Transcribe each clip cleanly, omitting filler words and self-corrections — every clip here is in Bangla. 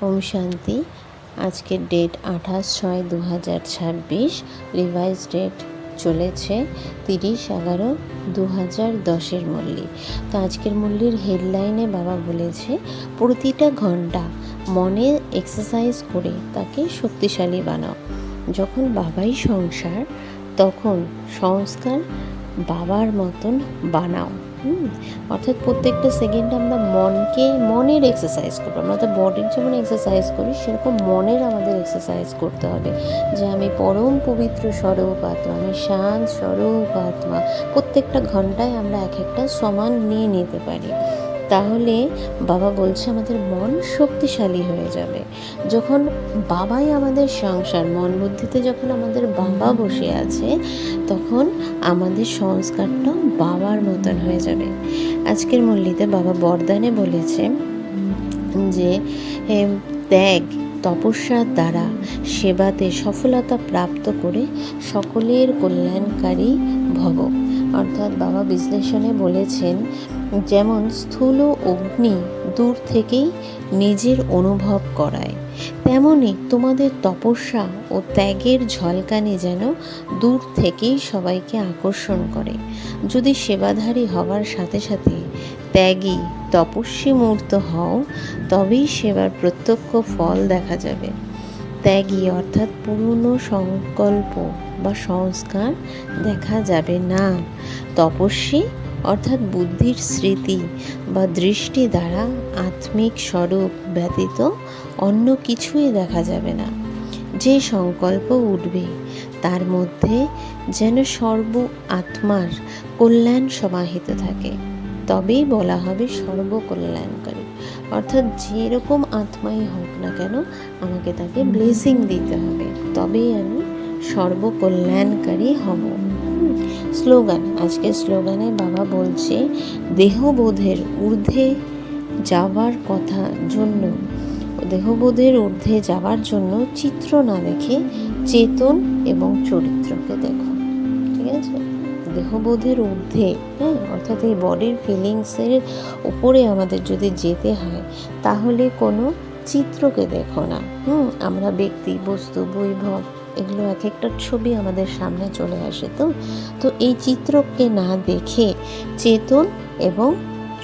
ওম শান্তি। আজকের ডেট 28/6/2026, রিভাইজ ডেট চলেছে 30/11/2010 মুরলি। তো আজকের মুরলির হেডলাইনে বাবা বলেছে প্রতিটা ঘন্টা মনে এক্সারসাইজ করে তাকে শক্তিশালী বানাও। যখন বাবাই সংসার, তখন সংস্কার বাবার মতন বানাও। অর্থাৎ প্রত্যেকটা সেকেন্ডে আমরা মনের এক্সারসাইজ করবো। আমরা তো বডির যেমন এক্সারসাইজ করি, সেরকম মনের আমাদের এক্সারসাইজ করতে হবে যে আমি পরম পবিত্র স্বরূপ আত্মা, আমি শান্ত স্বরূপ আত্মা। প্রত্যেকটা ঘন্টায় আমরা এক একটা সমান নিয়ে নিতে পারি, তাহলে বাবা বলছে আমাদের মন শক্তিশালী হয়ে যাবে। যখন বাবাই আমাদের সংসার, মন বুদ্ধিতে যখন আমাদের বাবা বসে আছে, তখন আমাদের সংস্কারটা বাবার মতন হয়ে যাবে। আজকের মুরলিতে বাবা বরদানে বলেছে যে ত্যাগ তপস্যার দ্বারা সেবাতে সফলতা প্রাপ্ত করে সকলের কল্যাণকারী ভব। অর্থাৎ বাবা বিশ্লেষণে বলেছেন, যেমন স্থূল অগ্নি দূর থেকেই নিজের অনুভব করায়, তেমনি তোমাদের তপস্যা ও ত্যাগের ঝলকানি যেন দূর থেকেই সবাইকে আকর্ষণ করে। যদি সেবাধারী হওয়ার সাথে সাথে ত্যাগী তপস্বী মূর্ত হও, তবেই সেবার প্রত্যক্ষ ফল দেখা যাবে। ত্যাগী অর্থাৎ পুরনো সংকল্প বা সংস্কার দেখা যাবে না। তপস্বী অর্থাৎ বুদ্ধির স্মৃতি বা দৃষ্টি দ্বারা আত্মিক স্বরূপ ব্যতীত অন্য কিছুই দেখা যাবে না। যে সংকল্প উঠবে তার মধ্যে যেন সর্ব আত্মার কল্যাণ সমাহিত থাকে, তবেই বলা হবে সর্বকল্যাণকারী। অর্থাৎ যেরকম আত্মাই হোক না কেন, আমাকে তাকে ব্লেসিং দিতে হবে, তবেই আমি সর্বকল্যাণকারী হব। স্লোগান, আজকে স্লোগানে বাবা বলছে দেহবোধের ঊর্ধ্বে যাওয়ার জন্য চিত্র না দেখে চেতন এবং চরিত্রকে দেখো। ঠিক আছে, দেহবোধের ঊর্ধ্বে, অর্থাৎ এই বডির ফিলিংসের উপরে আমাদের যদি যেতে হয়, তাহলে কোনো চিত্রকে দেখো না। আমরা ব্যক্তি, বস্তু, বৈভব, এগুলো এক একটা ছবি আমাদের সামনে চলে আসে। তো এই চিত্রকে না দেখে চেতন এবং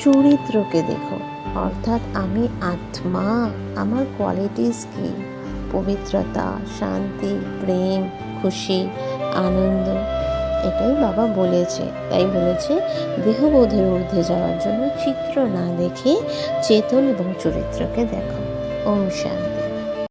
চরিত্রকে দেখো। অর্থাৎ আমি আত্মা, আমার কোয়ালিটিস কি? পবিত্রতা, শান্তি, প্রেম, খুশি, আনন্দ, এটাই বাবা বলেছে। তাই বলেছে দেহবোধের ঊর্ধ্বে যাওয়ার জন্য চিত্র না দেখে চেতন এবং চরিত্রকে দেখো। ওম শান্তি।